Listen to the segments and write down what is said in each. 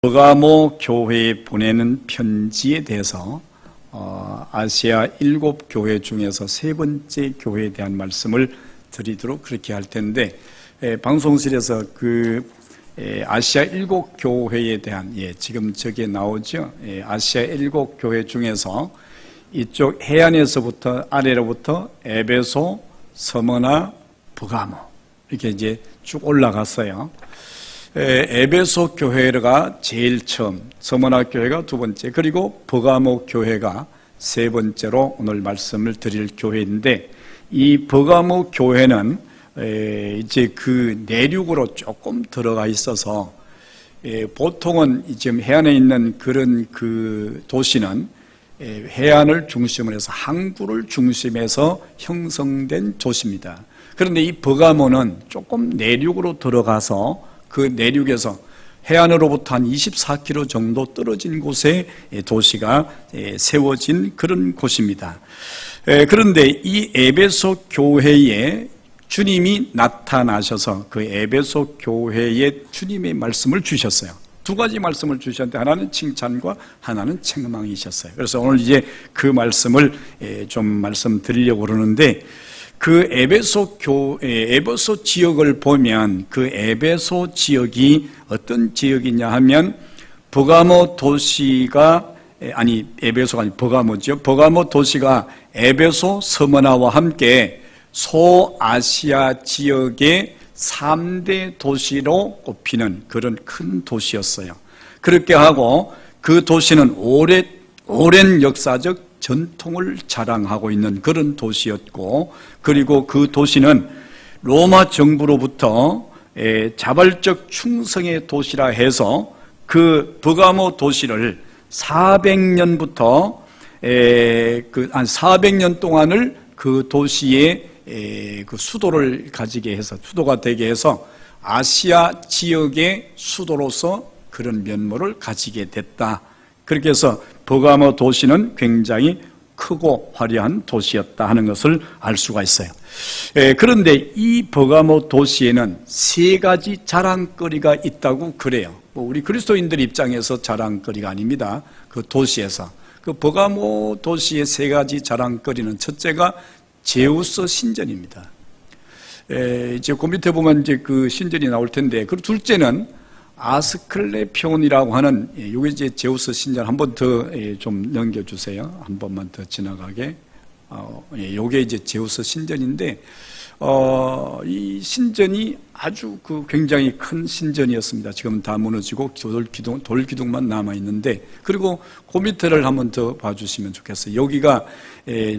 버가모 교회에 보내는 편지에 대해서 아시아 7교회 중에서 세 번째 교회에 대한 말씀을 드리도록 그렇게 할 텐데, 방송실에서 아시아 7교회에 대한, 지금 저게 나오죠. 아시아 7교회 중에서 이쪽 해안에서부터 아래로부터 에베소, 서머나, 버가모 이렇게 이제 쭉 올라갔어요. 에베소 교회가 제일 처음, 서머나 교회가 두 번째, 그리고 버가모 교회가 세 번째로 오늘 말씀을 드릴 교회인데, 이 버가모 교회는 이제 그 내륙으로 조금 들어가 있어서, 보통은 지금 해안에 있는 그런 그 도시는 해안을 중심으로 해서 항구를 중심해서 형성된 도시입니다. 그런데 이 버가모는 조금 내륙으로 들어가서 그 내륙에서 해안으로부터 한 24km 정도 떨어진 곳에 도시가 세워진 그런 곳입니다. 그런데 이 에베소 교회에 주님이 나타나셔서 그 에베소 교회에 주님의 말씀을 주셨어요. 두 가지 말씀을 주셨는데, 하나는 칭찬과 하나는 책망이셨어요. 그래서 오늘 이제 그 말씀을 좀 말씀드리려고 그러는데, 그 에베소 지역을 보면 그 에베소 지역이 어떤 지역이냐 하면, 버가모 도시가, 에베소가 아니 버가모죠. 버가모 도시가 에베소, 서머나와 함께 소아시아 지역의 3대 도시로 꼽히는 그런 큰 도시였어요. 그렇게 하고 그 도시는 오랜 역사적 전통을 자랑하고 있는 그런 도시였고, 그리고 그 도시는 로마 정부로부터 자발적 충성의 도시라 해서 그 버가모 도시를 400년부터 한 400년 동안을 그 도시의 그 수도를 가지게 해서, 수도가 되게 해서 아시아 지역의 수도로서 그런 면모를 가지게 됐다. 그렇게 해서 버가모 도시는 굉장히 크고 화려한 도시였다 하는 것을 알 수가 있어요. 그런데 이 버가모 도시에는 세 가지 자랑거리가 있다고 그래요. 우리 그리스도인들 입장에서 자랑거리가 아닙니다. 그 도시에서. 그 버가모 도시의 세 가지 자랑거리는, 첫째가 제우스 신전입니다. 이제 그 밑에 보면 이제 그 신전이 나올 텐데, 그리고 둘째는 아스클레피온이라고 하는, 요게 이제 제우스 신전. 한 번 더 좀 넘겨주세요. 한 번만 더 지나가게. 요게 이제 제우스 신전인데, 이 신전이 아주 굉장히 큰 신전이었습니다. 지금 다 무너지고 돌기둥만 남아있는데, 그리고 그 밑에를 한 번 더 봐주시면 좋겠어요. 여기가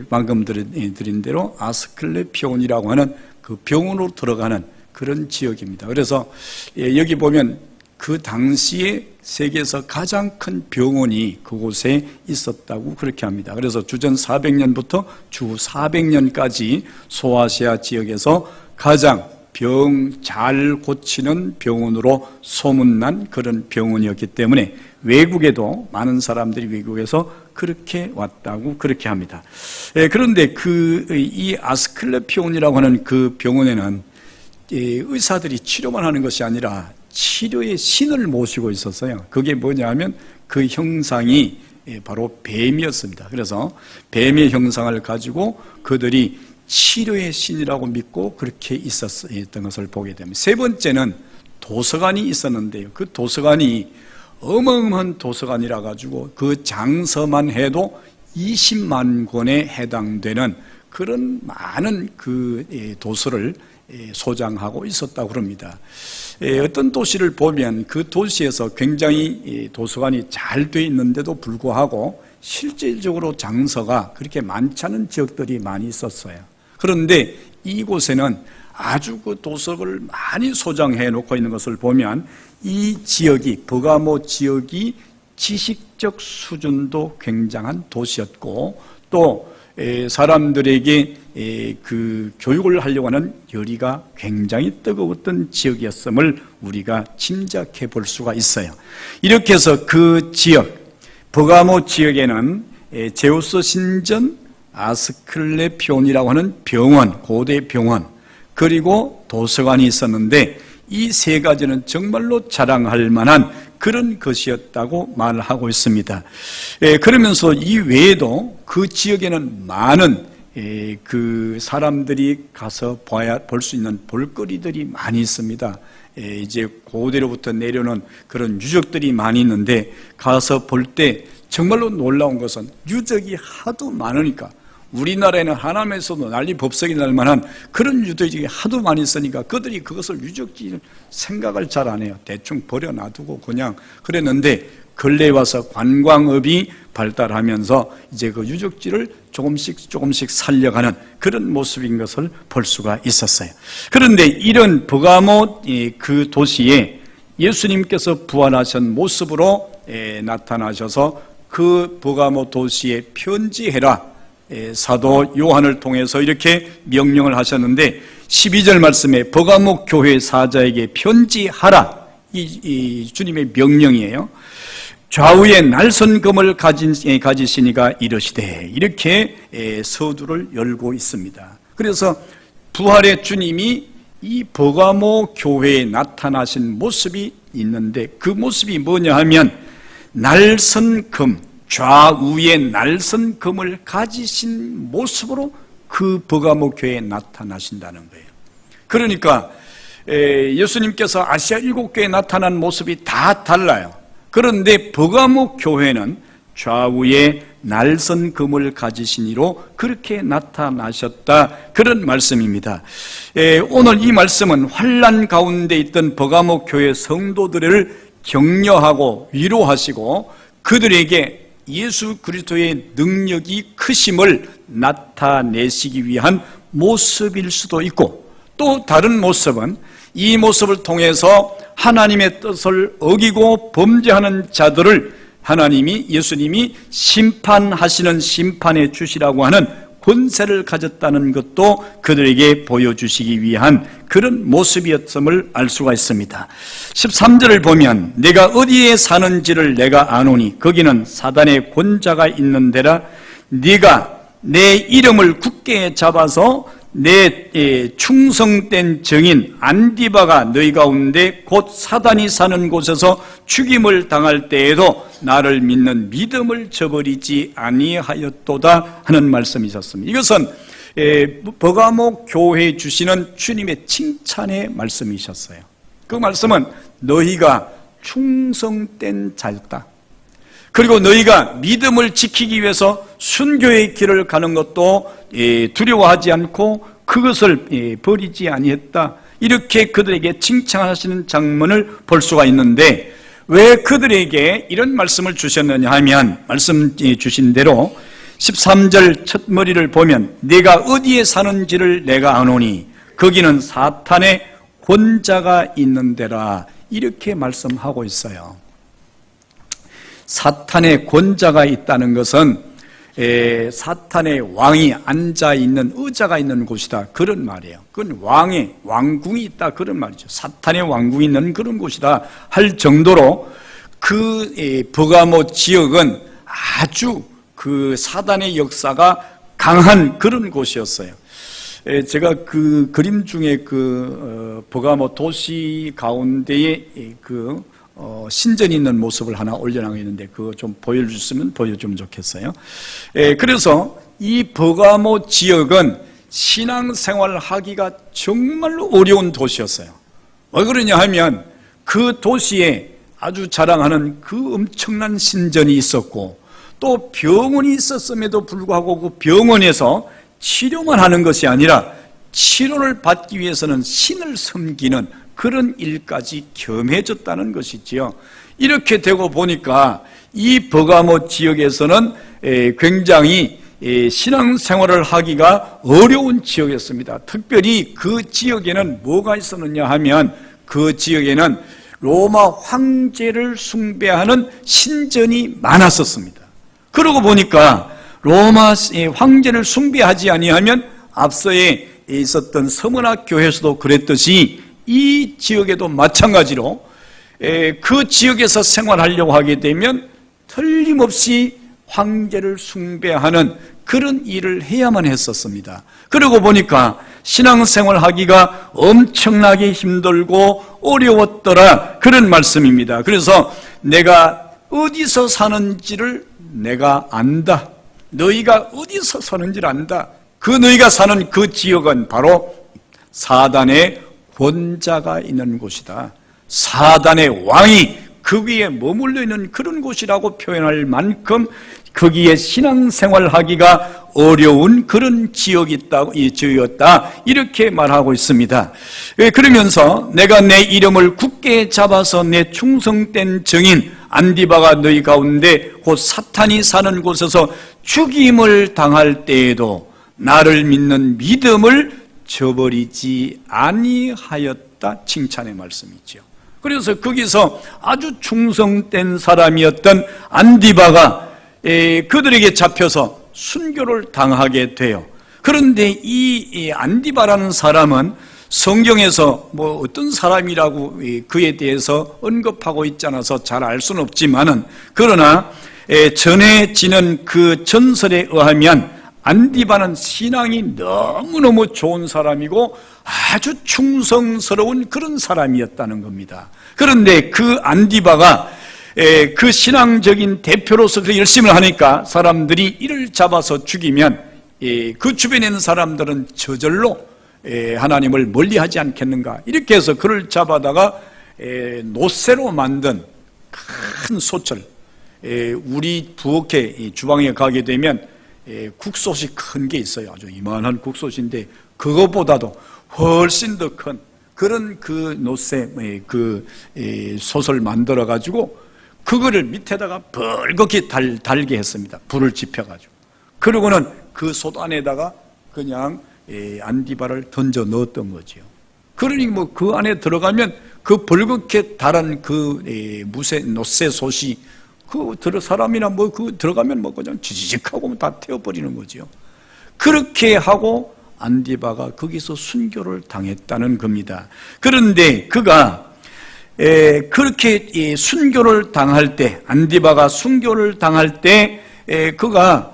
방금 드린 대로 아스클레피온이라고 하는 그 병원으로 들어가는 그런 지역입니다. 그래서 여기 보면 그 당시에 세계에서 가장 큰 병원이 그곳에 있었다고 그렇게 합니다. 그래서 주전 400년부터 주 400년까지 소아시아 지역에서 가장 병 잘 고치는 병원으로 소문난 그런 병원이었기 때문에 외국에도 많은 사람들이 외국에서 그렇게 왔다고 그렇게 합니다. 그런데 이 아스클레피온이라고 하는 그 병원에는 의사들이 치료만 하는 것이 아니라 치료의 신을 모시고 있었어요. 그게 뭐냐 하면 그 형상이 바로 뱀이었습니다. 그래서 뱀의 형상을 가지고 그들이 치료의 신이라고 믿고 그렇게 있었던 것을 보게 됩니다. 세 번째는 도서관이 있었는데요. 그 도서관이 어마어마한 도서관이라 가지고 그 장서만 해도 20만 권에 해당되는 그런 많은 그 도서를 소장하고 있었다고 그럽니다. 어떤 도시를 보면 그 도시에서 굉장히 도서관이 잘 돼 있는데도 불구하고 실질적으로 장서가 그렇게 많지 않은 지역들이 많이 있었어요. 그런데 이곳에는 아주 그 도서를 많이 소장해 놓고 있는 것을 보면, 이 지역이, 버가모 지역이 지식적 수준도 굉장한 도시였고, 또 사람들에게 그 교육을 하려고 하는 열의가 굉장히 뜨거웠던 지역이었음을 우리가 짐작해 볼 수가 있어요. 이렇게 해서 그 지역, 버가모 지역에는 제우스 신전, 아스클레피온이라고 하는 병원, 고대 병원, 그리고 도서관이 있었는데, 이 세 가지는 정말로 자랑할 만한 그런 것이었다고 말을 하고 있습니다. 그러면서 이 외에도 그 지역에는 많은 그 사람들이 가서 볼 수 있는 볼거리들이 많이 있습니다. 이제 고대로부터 내려오는 그런 유적들이 많이 있는데 가서 볼 때 정말로 놀라운 것은 유적이 하도 많으니까, 우리나라에는 하남에서도 난리법석이 날 만한 그런 유적이 하도 많이 있으니까 그들이 그것을 유적지를 생각을 잘 안 해요. 대충 버려놔두고 그냥 그랬는데, 근래에 와서 관광업이 발달하면서 이제 그 유적지를 조금씩 살려가는 그런 모습인 것을 볼 수가 있었어요. 그런데 이런 버가모 그 도시에 예수님께서 부활하신 모습으로 나타나셔서 그 버가모 도시에 편지해라, 사도 요한을 통해서 이렇게 명령을 하셨는데, 12절 말씀에 버가모 교회 사자에게 편지하라, 이 주님의 명령이에요. 좌우에 날선 금을 가지시니가 이르시되, 이렇게 서두를 열고 있습니다. 그래서 부활의 주님이 이 버가모 교회에 나타나신 모습이 있는데, 그 모습이 뭐냐 하면 날선 금, 좌우에 날선 금을 가지신 모습으로 그 버가모 교회에 나타나신다는 거예요. 그러니까 예수님께서 아시아 7교회에 나타난 모습이 다 달라요. 그런데 버가모 교회는 좌우에 날선 금을 가지신 이로 그렇게 나타나셨다, 그런 말씀입니다. 오늘 이 말씀은 환난 가운데 있던 버가모 교회 성도들을 격려하고 위로하시고 그들에게 예수 그리스도의 능력이 크심을 나타내시기 위한 모습일 수도 있고, 또 다른 모습은 이 모습을 통해서 하나님의 뜻을 어기고 범죄하는 자들을 하나님이, 예수님이 심판하시는 심판해 주시라고 하는 권세를 가졌다는 것도 그들에게 보여주시기 위한 그런 모습이었음을 알 수가 있습니다. 13절을 보면 내가 어디에 사는지를 내가 아노니 거기는 사단의 권자가 있는 데라. 네가 내 이름을 굳게 잡아서 내 충성된 증인 안디바가 너희 가운데 곧 사단이 사는 곳에서 죽임을 당할 때에도 나를 믿는 믿음을 저버리지 아니하였도다 하는 말씀이셨습니다. 이것은 버가모 교회에 주시는 주님의 칭찬의 말씀이셨어요. 그 말씀은 너희가 충성된 자였다, 그리고 너희가 믿음을 지키기 위해서 순교의 길을 가는 것도 두려워하지 않고 그것을 버리지 아니했다, 이렇게 그들에게 칭찬하시는 장면을 볼 수가 있는데, 왜 그들에게 이런 말씀을 주셨느냐 하면 말씀 주신 대로 13절 첫 머리를 보면 내가 어디에 사는지를 내가 아노니 거기는 사탄의 권자가 있는 데라, 이렇게 말씀하고 있어요. 사탄의 권자가 있다는 것은 사탄의 왕이 앉아있는 의자가 있는 곳이다, 그런 말이에요. 그건 왕의 왕궁이 있다, 그런 말이죠. 사탄의 왕궁이 있는 그런 곳이다 할 정도로 그 버가모 지역은 아주 그 사단의 역사가 강한 그런 곳이었어요. 제가 그 그림 중에 그 버가모 도시 가운데에 그 신전이 있는 모습을 하나 올려놓은 게 있는데 그거 좀 보여주시면 보여주면 좋겠어요. 그래서 이 버가모 지역은 신앙생활을 하기가 정말로 어려운 도시였어요. 왜 그러냐 하면 그 도시에 아주 자랑하는 그 엄청난 신전이 있었고, 또 병원이 있었음에도 불구하고 그 병원에서 치료만 하는 것이 아니라 치료를 받기 위해서는 신을 섬기는 그런 일까지 겸해졌다는 것이지요. 이렇게 되고 보니까 이 버가모 지역에서는 굉장히 신앙생활을 하기가 어려운 지역이었습니다. 특별히 그 지역에는 뭐가 있었느냐 하면 그 지역에는 로마 황제를 숭배하는 신전이 많았었습니다. 그러고 보니까 로마 황제를 숭배하지 아니하면 앞서에 있었던 서문학 교회에서도 그랬듯이 이 지역에도 마찬가지로 그 지역에서 생활하려고 하게 되면 틀림없이 황제를 숭배하는 그런 일을 해야만 했었습니다. 그러고 보니까 신앙생활 하기가 엄청나게 힘들고 어려웠더라, 그런 말씀입니다. 그래서 내가 어디서 사는지를 내가 안다. 너희가 어디서 사는지를 안다. 그 너희가 사는 그 지역은 바로 사단의 권자가 있는 곳이다. 사단의 왕이 그 위에 머물러 있는 그런 곳이라고 표현할 만큼 거기에 신앙생활 하기가 어려운 그런 지역이었다, 이렇게 말하고 있습니다. 그러면서 내가 내 이름을 굳게 잡아서 내 충성된 증인 안디바가 너희 가운데 곧 사탄이 사는 곳에서 죽임을 당할 때에도 나를 믿는 믿음을 저버리지 아니하였다, 칭찬의 말씀이죠. 그래서 거기서 아주 충성된 사람이었던 안디바가 그들에게 잡혀서 순교를 당하게 돼요. 그런데 이 안디바라는 사람은 성경에서 뭐 어떤 사람이라고 그에 대해서 언급하고 있지 않아서 잘 알 수는 없지만은, 그러나 전해지는 그 전설에 의하면 안디바는 신앙이 너무너무 좋은 사람이고 아주 충성스러운 그런 사람이었다는 겁니다. 그런데 그 안디바가 그 신앙적인 대표로서 그 열심을 하니까 사람들이 이를 잡아서 죽이면 그 주변에 있는 사람들은 저절로 하나님을 멀리하지 않겠는가, 이렇게 해서 그를 잡아다가 노쇠로 만든 큰 소철, 우리 부엌에 주방에 가게 되면 국솥이 큰 게 있어요. 아주 이만한 국솥인데 그것보다도 훨씬 더 큰 그런 그 노쇠 그 솥을 만들어 가지고 그거를 밑에다가 벌겋게 달게 했습니다. 불을 지펴가지고. 그러고는 그 솥 안에다가 그냥 안디바를 던져 넣었던 거지요. 그러니 뭐 그 안에 들어가면 그 벌겋게 달은 그 노쇠 솥이 사람이나 뭐 들어가면 뭐 그냥 지지직하고 다 태워버리는 거지요. 그렇게 하고 안디바가 거기서 순교를 당했다는 겁니다. 그런데 그가 그렇게 순교를 당할 때, 안디바가 순교를 당할 때 그가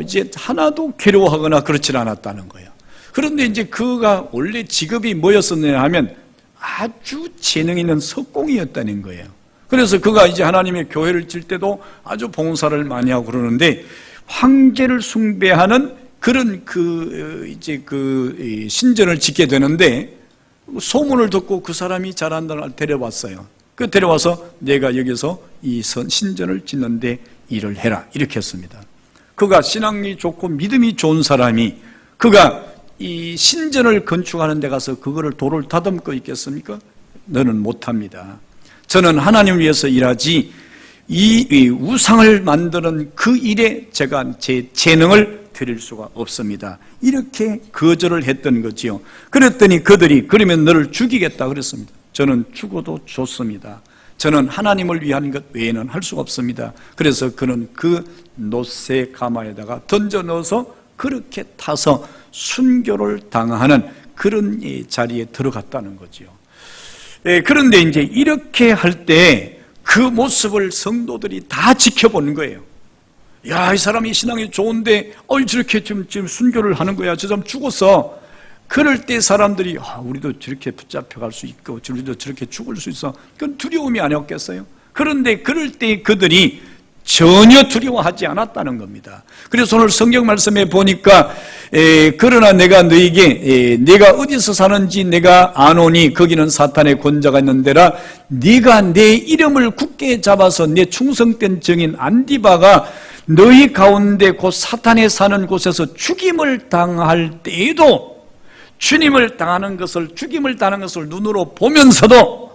이제 하나도 괴로워하거나 그렇지 않았다는 거예요. 그런데 이제 그가 원래 직업이 뭐였었느냐 하면 아주 재능 있는 석공이었다는 거예요. 그래서 그가 이제 하나님의 교회를 질 때도 아주 봉사를 많이 하고 그러는데, 황제를 숭배하는 그런 이제 신전을 짓게 되는데, 소문을 듣고 그 사람이 잘한다는 걸 데려왔어요. 데려와서 내가 여기서 이 신전을 짓는데 일을 해라, 이렇게 했습니다. 그가 신앙이 좋고 믿음이 좋은 사람이 그가 이 신전을 건축하는 데 가서 그거를 돌을 다듬고 있겠습니까? 너는 못합니다. 저는 하나님을 위해서 일하지 이 우상을 만드는 그 일에 제가 제 재능을 드릴 수가 없습니다. 이렇게 거절을 했던 거지요. 그랬더니 그들이 그러면 너를 죽이겠다 그랬습니다. 저는 죽어도 좋습니다. 저는 하나님을 위한 것 외에는 할 수가 없습니다. 그래서 그는 그 노쇠 가마에다가 던져 넣어서 그렇게 타서 순교를 당하는 그런 자리에 들어갔다는 거지요. 그런데 이제 이렇게 할 때 그 모습을 성도들이 다 지켜보는 거예요. 야, 이 사람이 신앙이 좋은데 저렇게 지금 순교를 하는 거야. 저 사람 죽었어. 그럴 때 사람들이 우리도 저렇게 붙잡혀갈 수 있고 우리도 저렇게 죽을 수 있어. 그건 두려움이 아니었겠어요? 그런데 그럴 때 그들이 전혀 두려워하지 않았다는 겁니다. 그래서 오늘 성경 말씀에 보니까 그러나 내가 너에게 네가 어디서 사는지 내가 아노니 거기는 사탄의 권자가 있는 데라 네가 내 이름을 굳게 잡아서 내 충성된 증인 안디바가 너희 가운데 곧 사탄에 사는 곳에서 죽임을 당할 때에도 주님을 당하는 것을, 죽임을 당하는 것을 눈으로 보면서도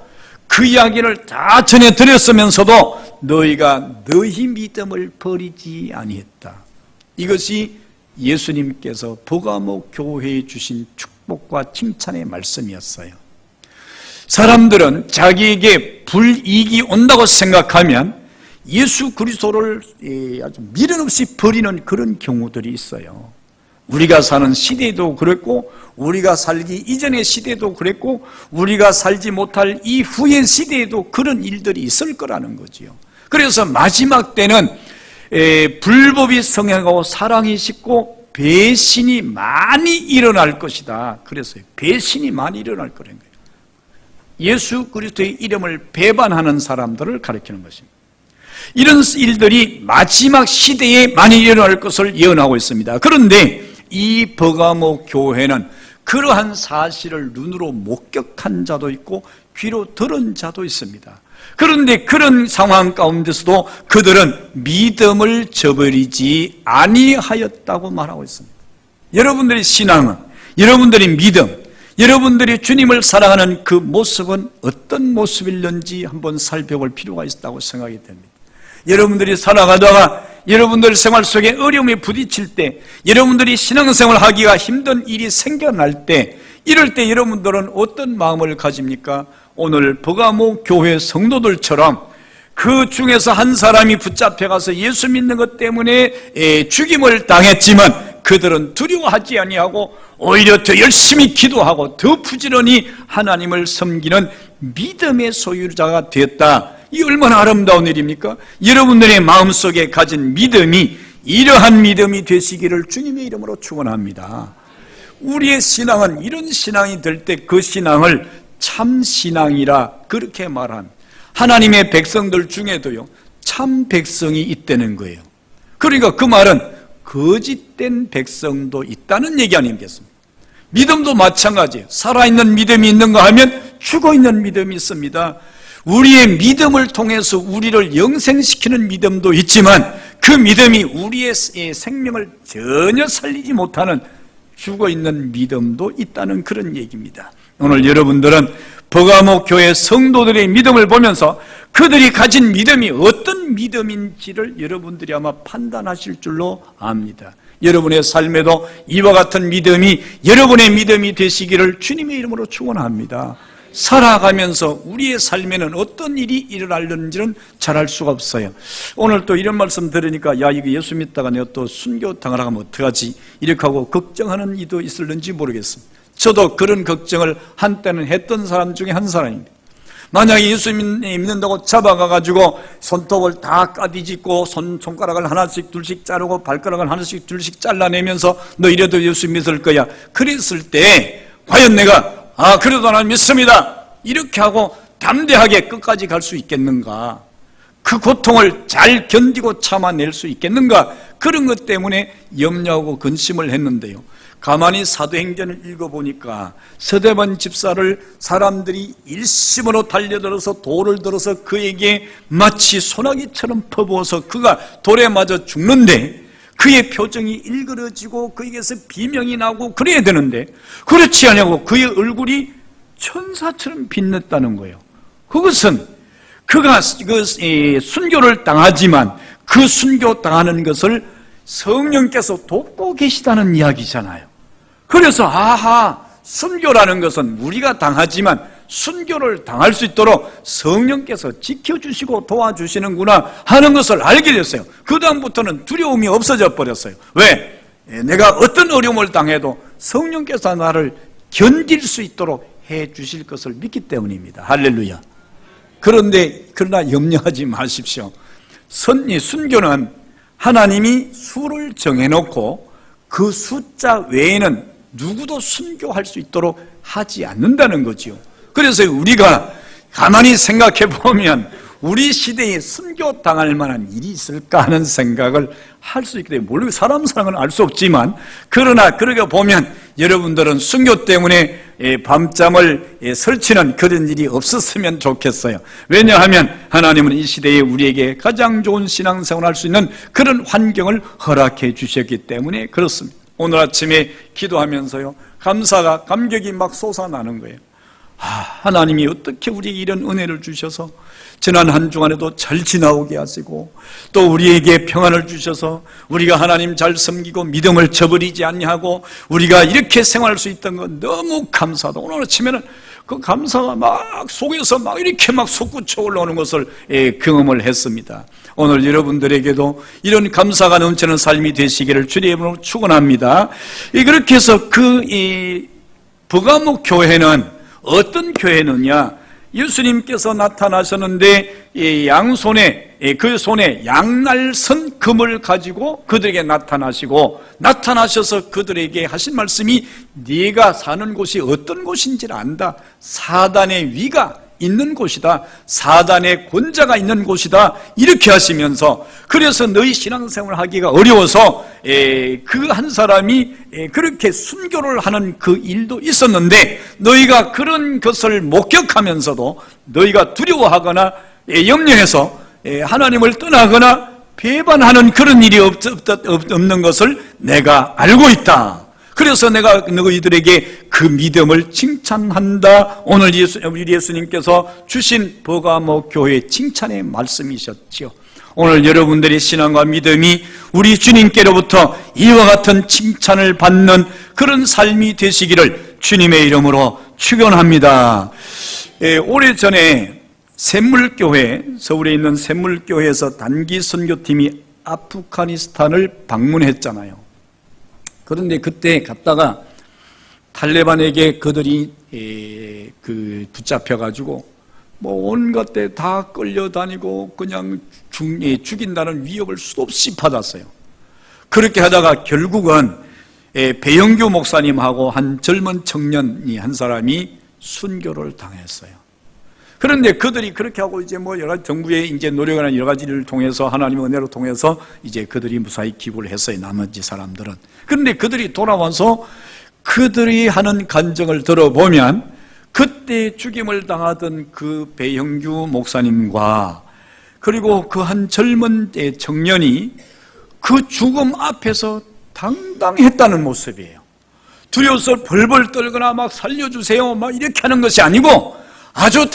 그 이야기를 다 전해드렸으면서도 너희가 너희 믿음을 버리지 아니했다. 이것이 예수님께서 버가모 교회에 주신 축복과 칭찬의 말씀이었어요. 사람들은 자기에게 불이익이 온다고 생각하면 예수 그리스도를 아주 미련 없이 버리는 그런 경우들이 있어요. 우리가 사는 시대도 그랬고 우리가 살기 이전의 시대도 그랬고 우리가 살지 못할 이후의 시대에도 그런 일들이 있을 거라는 거지요. 그래서 마지막 때는 불법이 성행하고 사랑이 식고 배신이 많이 일어날 것이다. 그랬어요. 배신이 많이 일어날 거라는 거예요. 예수 그리스도의 이름을 배반하는 사람들을 가리키는 것입니다. 이런 일들이 마지막 시대에 많이 일어날 것을 예언하고 있습니다. 그런데 이 버가모 교회는 그러한 사실을 눈으로 목격한 자도 있고 귀로 들은 자도 있습니다. 그런데 그런 상황 가운데서도 그들은 믿음을 저버리지 아니하였다고 말하고 있습니다. 여러분들의 신앙은, 여러분들의 믿음, 여러분들이 주님을 사랑하는 그 모습은 어떤 모습일는지 한번 살펴볼 필요가 있다고 생각이 됩니다. 여러분들이 살아가다가 여러분들 생활 속에 어려움에 부딪힐 때, 여러분들이 신앙생활 하기가 힘든 일이 생겨날 때, 이럴 때 여러분들은 어떤 마음을 가집니까? 오늘 버가모 교회 성도들처럼 그 중에서 한 사람이 붙잡혀가서 예수 믿는 것 때문에 죽임을 당했지만 그들은 두려워하지 아니하고 오히려 더 열심히 기도하고 더 부지런히 하나님을 섬기는 믿음의 소유자가 되었다. 이 얼마나 아름다운 일입니까? 여러분들의 마음속에 가진 믿음이 이러한 믿음이 되시기를 주님의 이름으로 축원합니다. 우리의 신앙은 이런 신앙이 될 때 그 신앙을 참 신앙이라 그렇게 말합니다. 하나님의 백성들 중에도요 참 백성이 있다는 거예요. 그러니까 그 말은 거짓된 백성도 있다는 얘기 아니겠습니까? 믿음도 마찬가지예요. 살아있는 믿음이 있는가 하면 죽어있는 믿음이 있습니다. 우리의 믿음을 통해서 우리를 영생시키는 믿음도 있지만 그 믿음이 우리의 생명을 전혀 살리지 못하는 죽어있는 믿음도 있다는 그런 얘기입니다. 오늘 여러분들은 버가모 교회 성도들의 믿음을 보면서 그들이 가진 믿음이 어떤 믿음인지를 여러분들이 아마 판단하실 줄로 압니다. 여러분의 삶에도 이와 같은 믿음이 여러분의 믿음이 되시기를 주님의 이름으로 축원합니다. 살아가면서 우리의 삶에는 어떤 일이 일어나려는지는 잘 알 수가 없어요. 오늘 또 이런 말씀 들으니까 야 이거 예수 믿다가 내가 또 순교 당하라 하면 어떡하지? 이렇게 하고 걱정하는 이도 있을는지 모르겠습니다. 저도 그런 걱정을 한때는 했던 사람 중에 한 사람입니다. 만약에 예수 믿는다고 잡아가가지고 손톱을 다 까디짓고 손가락을 하나씩 둘씩 자르고 발가락을 하나씩 둘씩 잘라내면서 너 이래도 예수 믿을 거야. 그랬을 때 과연 내가 그래도 나는 믿습니다 이렇게 하고 담대하게 끝까지 갈 수 있겠는가? 그 고통을 잘 견디고 참아낼 수 있겠는가? 그런 것 때문에 염려하고 근심을 했는데요, 가만히 사도행전을 읽어보니까 서대반 집사를 사람들이 일심으로 달려들어서 돌을 들어서 그에게 마치 소나기처럼 퍼부어서 그가 돌에 맞아 죽는데 그의 표정이 일그러지고 그에게서 비명이 나고 그래야 되는데 그렇지 않냐고 그의 얼굴이 천사처럼 빛났다는 거예요. 그것은 그가 순교를 당하지만 그 순교 당하는 것을 성령께서 돕고 계시다는 이야기잖아요. 그래서 순교라는 것은 우리가 당하지만 순교를 당할 수 있도록 성령께서 지켜주시고 도와주시는구나 하는 것을 알게 됐어요. 그 다음부터는 두려움이 없어져 버렸어요. 왜? 내가 어떤 어려움을 당해도 성령께서 나를 견딜 수 있도록 해주실 것을 믿기 때문입니다. 할렐루야. 그러나 염려하지 마십시오. 순교는 하나님이 수를 정해놓고 그 숫자 외에는 누구도 순교할 수 있도록 하지 않는다는 거지요. 그래서 우리가 가만히 생각해 보면 우리 시대에 순교당할 만한 일이 있을까 하는 생각을 할 수 있기 때문에, 물론 사람은 알 수 없지만, 그러나 그러게 보면 여러분들은 순교 때문에 밤잠을 설치는 그런 일이 없었으면 좋겠어요. 왜냐하면 하나님은 이 시대에 우리에게 가장 좋은 신앙생활을 할 수 있는 그런 환경을 허락해 주셨기 때문에 그렇습니다. 오늘 아침에 기도하면서요, 감격이 막 솟아나는 거예요. 하나님이 어떻게 우리에게 이런 은혜를 주셔서 지난 한 주간에도 잘 지나오게 하시고 또 우리에게 평안을 주셔서 우리가 하나님 잘 섬기고 믿음을 저버리지 아니하고 우리가 이렇게 생활할 수 있던 건 너무 감사하다. 오늘 아침에는 그 감사가 막 속에서 막 이렇게 막 솟구쳐 올라오는 것을 경험을 했습니다. 오늘 여러분들에게도 이런 감사가 넘치는 삶이 되시기를 주님의 이름으로 축원합니다. 그렇게 해서 버가모 교회는 어떤 교회느냐? 예수님께서 나타나셨는데 양손에 그 손에 양날선 금을 가지고 그들에게 나타나셔서 그들에게 하신 말씀이 네가 사는 곳이 어떤 곳인지를 안다. 사단의 위가 있는 곳이다. 사단의 권자가 있는 곳이다. 이렇게 하시면서 그래서 너희 신앙생활을 하기가 어려워서 그 한 사람이 그렇게 순교를 하는 그 일도 있었는데 너희가 그런 것을 목격하면서도 너희가 두려워하거나 염려해서 하나님을 떠나거나 배반하는 그런 일이 없는 것을 내가 알고 있다. 그래서 내가 너희들에게 그 믿음을 칭찬한다. 오늘 우리 예수님께서 주신 버가모 교회의 칭찬의 말씀이셨지요. 오늘 여러분들의 신앙과 믿음이 우리 주님께로부터 이와 같은 칭찬을 받는 그런 삶이 되시기를 주님의 이름으로 축원합니다. 오래전에 샘물교회, 서울에 있는 샘물교회에서 단기 선교팀이 아프가니스탄을 방문했잖아요. 그런데 그때 갔다가 탈레반에게 그들이 붙잡혀가지고 온갖 데 다 끌려다니고 그냥 죽인다는 위협을 수도 없이 받았어요. 그렇게 하다가 결국은 배영규 목사님하고 한 젊은 청년이 한 사람이 순교를 당했어요. 그런데 그들이 그렇게 하고 이제 여러 가지 정부의 이제 노력이나 여러 가지를 통해서 하나님의 은혜로 통해서 이제 그들이 무사히 기부를 했어요. 나머지 사람들은. 그런데 그들이 돌아와서 그들이 하는 간증을 들어보면 그때 죽임을 당하던 그 배형규 목사님과 그리고 그 한 젊은 청년이 그 죽음 앞에서 당당했다는 모습이에요. 두려워서 벌벌 떨거나 막 살려주세요 막 이렇게 하는 것이 아니고 아주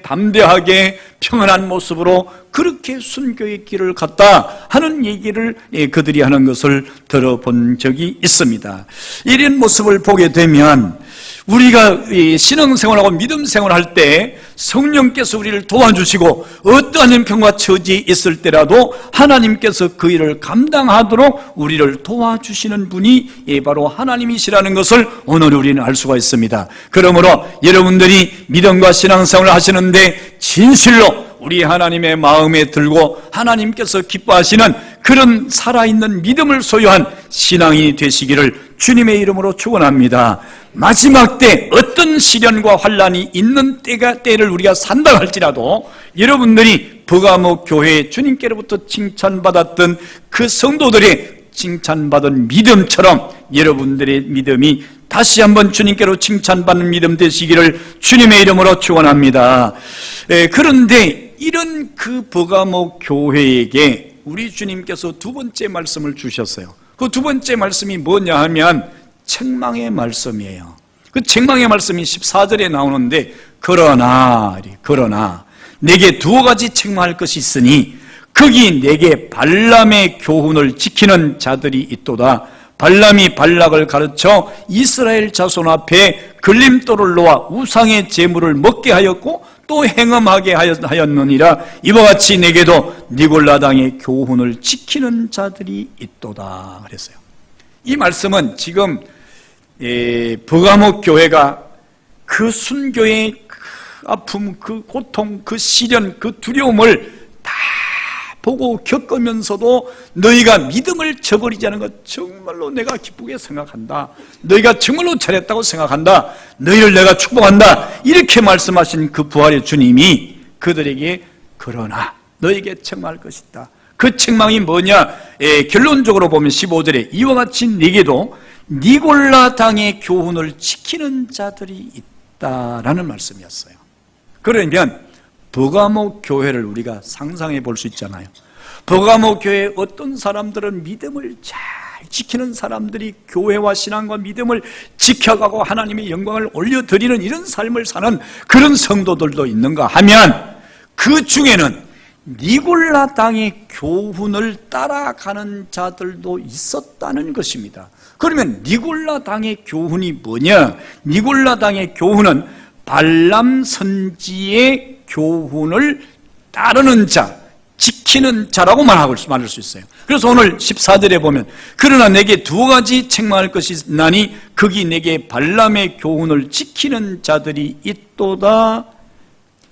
담대하게 평안한 모습으로 그렇게 순교의 길을 갔다 하는 얘기를 그들이 하는 것을 들어본 적이 있습니다. 이런 모습을 보게 되면 우리가 신앙생활하고 믿음생활할 때 성령께서 우리를 도와주시고 어떠한 형편과 처지에 있을 때라도 하나님께서 그 일을 감당하도록 우리를 도와주시는 분이 바로 하나님이시라는 것을 오늘 우리는 알 수가 있습니다. 그러므로 여러분들이 믿음과 신앙생활을 하시는데 진실로 우리 하나님의 마음에 들고 하나님께서 기뻐하시는 그런 살아있는 믿음을 소유한 신앙이 되시기를 주님의 이름으로 축원합니다. 마지막 때 어떤 시련과 환난이 있는 때를 우리가 산다 할지라도 여러분들이 버가모 교회 주님께로부터 칭찬받았던 그 성도들의 칭찬받은 믿음처럼 여러분들의 믿음이 다시 한번 주님께로 칭찬받는 믿음 되시기를 주님의 이름으로 축원합니다. 그런데 이런 그 버가모 교회에게 우리 주님께서 두 번째 말씀을 주셨어요. 그 두 번째 말씀이 뭐냐 하면 책망의 말씀이에요. 그 책망의 말씀이 14절에 나오는데 그러나 내게 두어 가지 책망할 것이 있으니 거기 내게 발람의 교훈을 지키는 자들이 있도다. 발람이 발락을 가르쳐 이스라엘 자손 앞에 걸림돌을 놓아 우상의 제물을 먹게 하였고 또 행음하게 하였느니라. 이와 같이 내게도 니골라당의 교훈을 지키는 자들이 있도다 그랬어요. 이 말씀은 지금 버가모 교회가 그 순교의 그 아픔, 그 고통, 그 시련, 그 두려움을 다 보고 겪으면서도 너희가 믿음을 저버리지 않은 것 정말로 내가 기쁘게 생각한다. 너희가 정말로 잘했다고 생각한다. 너희를 내가 축복한다. 이렇게 말씀하신 그 부활의 주님이 그들에게 그러나 너희에게 책망할 것이다. 그 책망이 뭐냐? 결론적으로 보면 15절에 이와 같이 네게도 니골라 당의 교훈을 지키는 자들이 있다라는 말씀이었어요. 그러면 버가모 교회를 우리가 상상해 볼 수 있잖아요. 버가모 교회에 어떤 사람들은 믿음을 잘 지키는 사람들이 교회와 신앙과 믿음을 지켜가고 하나님의 영광을 올려드리는 이런 삶을 사는 그런 성도들도 있는가 하면 그 중에는 니골라 당의 교훈을 따라가는 자들도 있었다는 것입니다. 그러면 니골라 당의 교훈이 뭐냐? 니골라 당의 교훈은 발람 선지의 교훈을 따르는 자, 지키는 자라고 말할 수 있어요. 그래서 오늘 14절에 보면 그러나 내게 두 가지 책망할 것이 있나니 거기 내게 발람의 교훈을 지키는 자들이 있도다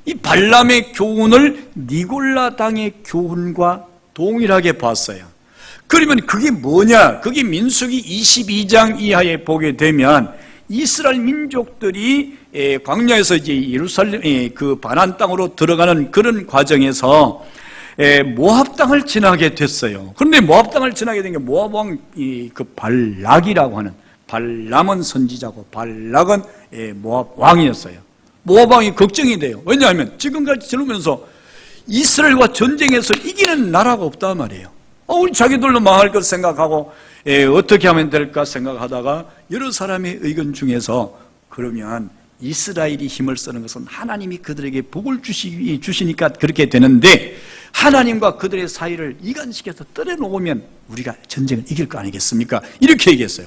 이 발람의 교훈을 니골라 당의 교훈과 동일하게 봤어요. 그러면 그게 뭐냐? 그게 민수기 22장 이하에 보게 되면 이스라엘 민족들이 광야에서 이제 예루살렘 그 바난 땅으로 들어가는 그런 과정에서 모압 땅을 지나게 됐어요. 그런데 모압 땅을 지나게 된 게 모압 왕 그 발락이라고 하는, 발람은 선지자고 발락은 모압 왕이었어요. 모압 왕이 걱정이 돼요. 왜냐하면 지금까지 들으면서 이스라엘과 전쟁에서 이기는 나라가 없단 말이에요. 우리 자기들로 망할 것 생각하고 어떻게 하면 될까 생각하다가 여러 사람의 의견 중에서 그러면 이스라엘이 힘을 쓰는 것은 하나님이 그들에게 복을 주시니까 그렇게 되는데 하나님과 그들의 사이를 이간시켜서 떨어놓으면 우리가 전쟁을 이길 거 아니겠습니까? 이렇게 얘기했어요.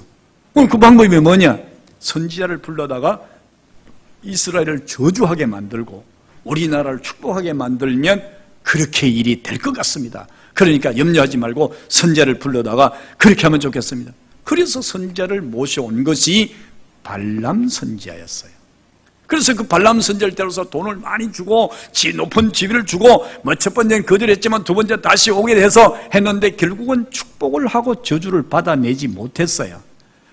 그럼 그 방법이 뭐냐? 선지자를 불러다가 이스라엘을 저주하게 만들고 우리나라를 축복하게 만들면 그렇게 일이 될 것 같습니다. 그러니까 염려하지 말고 선지자를 불러다가 그렇게 하면 좋겠습니다. 그래서 선지자를 모셔온 것이 발람 선지자였어요. 그래서 그 발람 선지자를 따라서 돈을 많이 주고 높은 지위를 주고 첫 번째는 거절했지만 두 번째 다시 오게 해서 했는데 결국은 축복을 하고 저주를 받아내지 못했어요.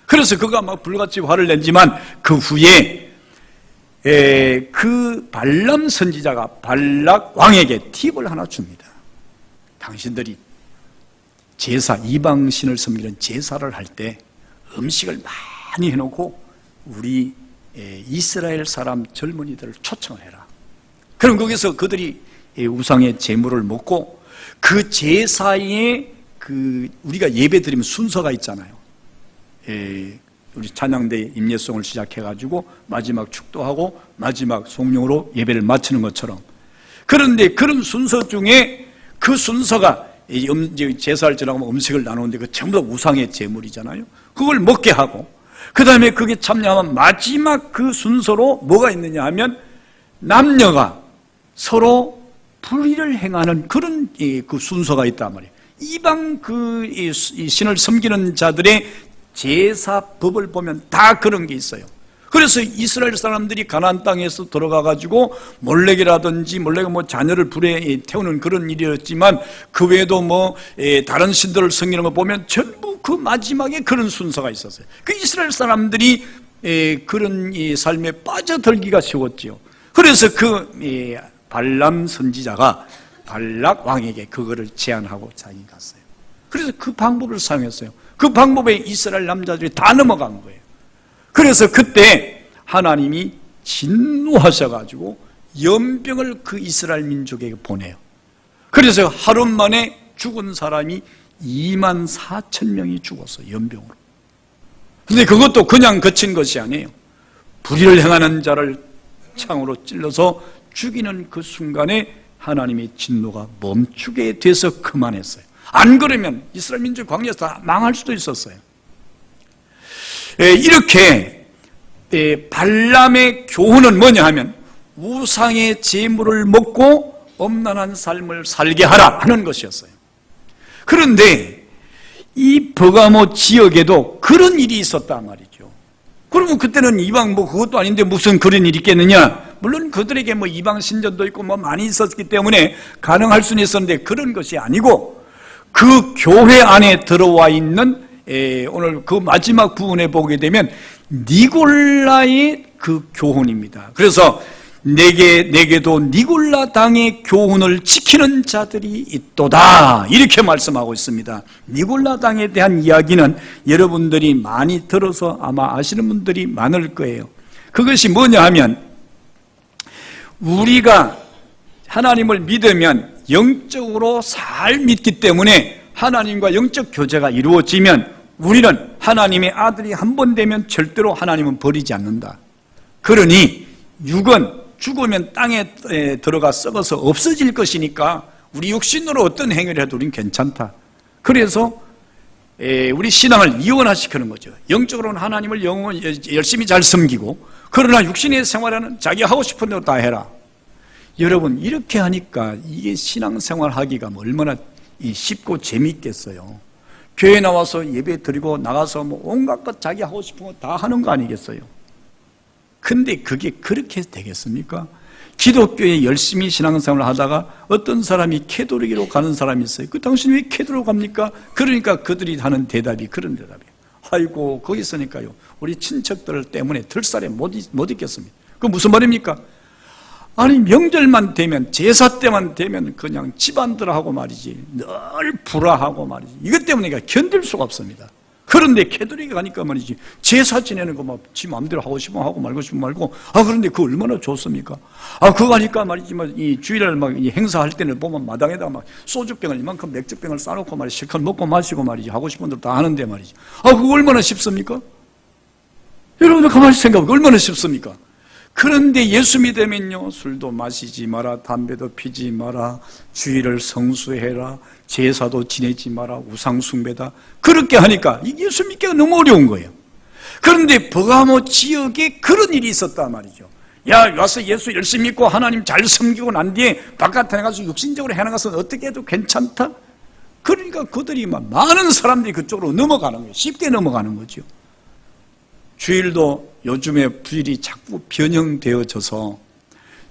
그래서 그가 막 불같이 화를 냈지만 그 후에 그 발람 선지자가 발락 왕에게 팁을 하나 줍니다. 당신들이 제사, 이방신을 섬기는 제사를 할 때 음식을 많이 해놓고 우리 이스라엘 사람 젊은이들을 초청을 해라. 그럼 거기서 그들이 우상의 제물을 먹고 그 제사에 우리가 예배 드리면 순서가 있잖아요. 우리 찬양대 임예송을 시작해가지고 마지막 축도하고 마지막 송룡으로 예배를 마치는 것처럼. 그런데 그런 순서 중에 그 순서가 제사를 지나가면 음식을 나누는데 그 전부 다 우상의 제물이잖아요. 그걸 먹게 하고 그 다음에 그게 참여하면 마지막 그 순서로 뭐가 있느냐 하면 남녀가 서로 불의를 행하는 그런 그 순서가 있단 말이에요. 이방 이 신을 섬기는 자들의 제사법을 보면 다 그런 게 있어요. 그래서 이스라엘 사람들이 가나안 땅에서 들어가가지고 몰렉이라든지 몰렉은 자녀를 불에 태우는 그런 일이었지만 그 외에도 다른 신들을 섬기는 거 보면 전부 그 마지막에 그런 순서가 있었어요. 그 이스라엘 사람들이 그런 삶에 빠져들기가 쉬웠지요. 그래서 그 발람 선지자가 발락 왕에게 그거를 제안하고 자기 갔어요. 그래서 그 방법을 사용했어요. 그 방법에 이스라엘 남자들이 다 넘어간 거예요. 그래서 그때 하나님이 진노하셔가지고 연병을 그 이스라엘 민족에게 보내요. 그래서 하루 만에 죽은 사람이 24,000명이 죽었어요. 연병으로. 근데 그것도 그냥 그친 것이 아니에요. 불의를 행하는 자를 창으로 찔러서 죽이는 그 순간에 하나님의 진노가 멈추게 돼서 그만했어요. 안 그러면 이스라엘 민족 광야에서 다 망할 수도 있었어요. 이렇게 발람의 교훈은 뭐냐 하면 우상의 제물을 먹고 엄란한 삶을 살게 하라 하는 것이었어요. 그런데 이 버가모 지역에도 그런 일이 있었단 말이죠. 그러면 그때는 이방 그것도 아닌데 무슨 그런 일이 있겠느냐? 물론 그들에게 이방 신전도 있고 많이 있었기 때문에 가능할 수는 있었는데 그런 것이 아니고 그 교회 안에 들어와 있는 오늘 그 마지막 부분에 보게 되면 니골라의 그 교훈입니다. 그래서 내게도 니골라 당의 교훈을 지키는 자들이 있도다 이렇게 말씀하고 있습니다. 니골라 당에 대한 이야기는 여러분들이 많이 들어서 아마 아시는 분들이 많을 거예요. 그것이 뭐냐 하면 우리가 하나님을 믿으면 영적으로 잘 믿기 때문에 하나님과 영적 교제가 이루어지면 우리는 하나님의 아들이 한 번 되면 절대로 하나님은 버리지 않는다. 그러니 육은 죽으면 땅에 들어가 썩어서 없어질 것이니까 우리 육신으로 어떤 행위를 해도 우리는 괜찮다. 그래서 우리 신앙을 이원화시키는 거죠. 영적으로는 하나님을 열심히 잘 섬기고 그러나 육신의 생활에는 자기 하고 싶은 대로 다 해라. 여러분 이렇게 하니까 이게 신앙생활 하기가 얼마나 쉽고 재미있겠어요. 교회 나와서 예배 드리고 나가서 온갖 것 자기 하고 싶은 거 다 하는 거 아니겠어요? 근데 그게 그렇게 되겠습니까? 기독교에 열심히 신앙생활을 하다가 어떤 사람이 캐톨릭으로 가는 사람이 있어요. 그 당신 왜 캐톨릭으로 갑니까? 그러니까 그들이 하는 대답이 그런 대답이에요. 아이고 거기 있으니까요 우리 친척들 때문에 들살에 못 있겠습니다. 그 무슨 말입니까? 아니 명절만 되면 제사 때만 되면 그냥 집안들하고 말이지 늘 불화하고 말이지 이것 때문에 내가 견딜 수가 없습니다. 그런데 캐톨릭에 가니까 말이지 제사 지내는 거 막 지 마음대로 하고 싶으면 하고 말고 싶으면 말고 그런데 그거 얼마나 좋습니까? 그거 하니까 말이지 이 주일날 막 이 행사할 때는 보면 마당에다가 막 소주병을 이만큼 맥주병을 싸놓고 말이지 실컷 먹고 마시고 말이지 하고 싶은 대로 다 하는데 말이지 그거 얼마나 쉽습니까? 여러분들 가만히 생각해 얼마나 쉽습니까? 그런데 예수 믿으면요 술도 마시지 마라 담배도 피지 마라 주일을 성수해라 제사도 지내지 마라 우상 숭배다 그렇게 하니까 예수 믿기가 너무 어려운 거예요. 그런데 버가모 지역에 그런 일이 있었단 말이죠. 야 와서 예수 열심히 믿고 하나님 잘 섬기고 난 뒤에 바깥에 나가서 육신적으로 해나가서 어떻게 해도 괜찮다? 그러니까 그들이 막 많은 사람들이 그쪽으로 넘어가는 거예요. 쉽게 넘어가는 거죠. 주일도 요즘에 주일이 자꾸 변형되어져서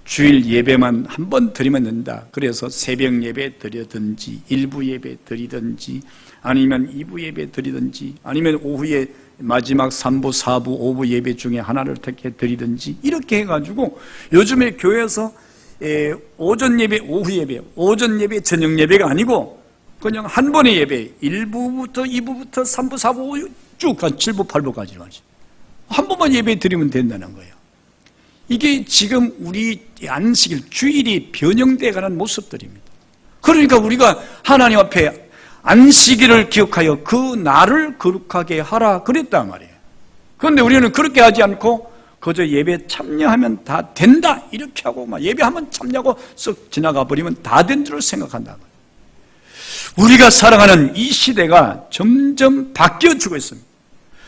주일 예배만 한 번 드리면 된다. 그래서 새벽 예배 드리든지 일부 예배 드리든지 아니면 2부 예배 드리든지 아니면 오후에 마지막 3부, 4부, 5부 예배 중에 하나를 택해 드리든지 이렇게 해가지고 요즘에 교회에서 오전 예배, 오후 예배, 오전 예배, 저녁 예배가 아니고 그냥 한 번의 예배 1부부터 2부부터 3부, 4부 쭉 7부, 8부까지 말이죠. 한 번만 예배 드리면 된다는 거예요. 이게 지금 우리 안식일, 주일이 변형되어가는 모습들입니다. 그러니까 우리가 하나님 앞에 안식일을 기억하여 그 날을 거룩하게 하라 그랬단 말이에요. 그런데 우리는 그렇게 하지 않고 그저 예배 참여하면 다 된다 이렇게 하고 막 예배 한번 참여하고 쓱 지나가 버리면 다 된 줄 생각한다. 우리가 살아가는 이 시대가 점점 바뀌어지고 있습니다.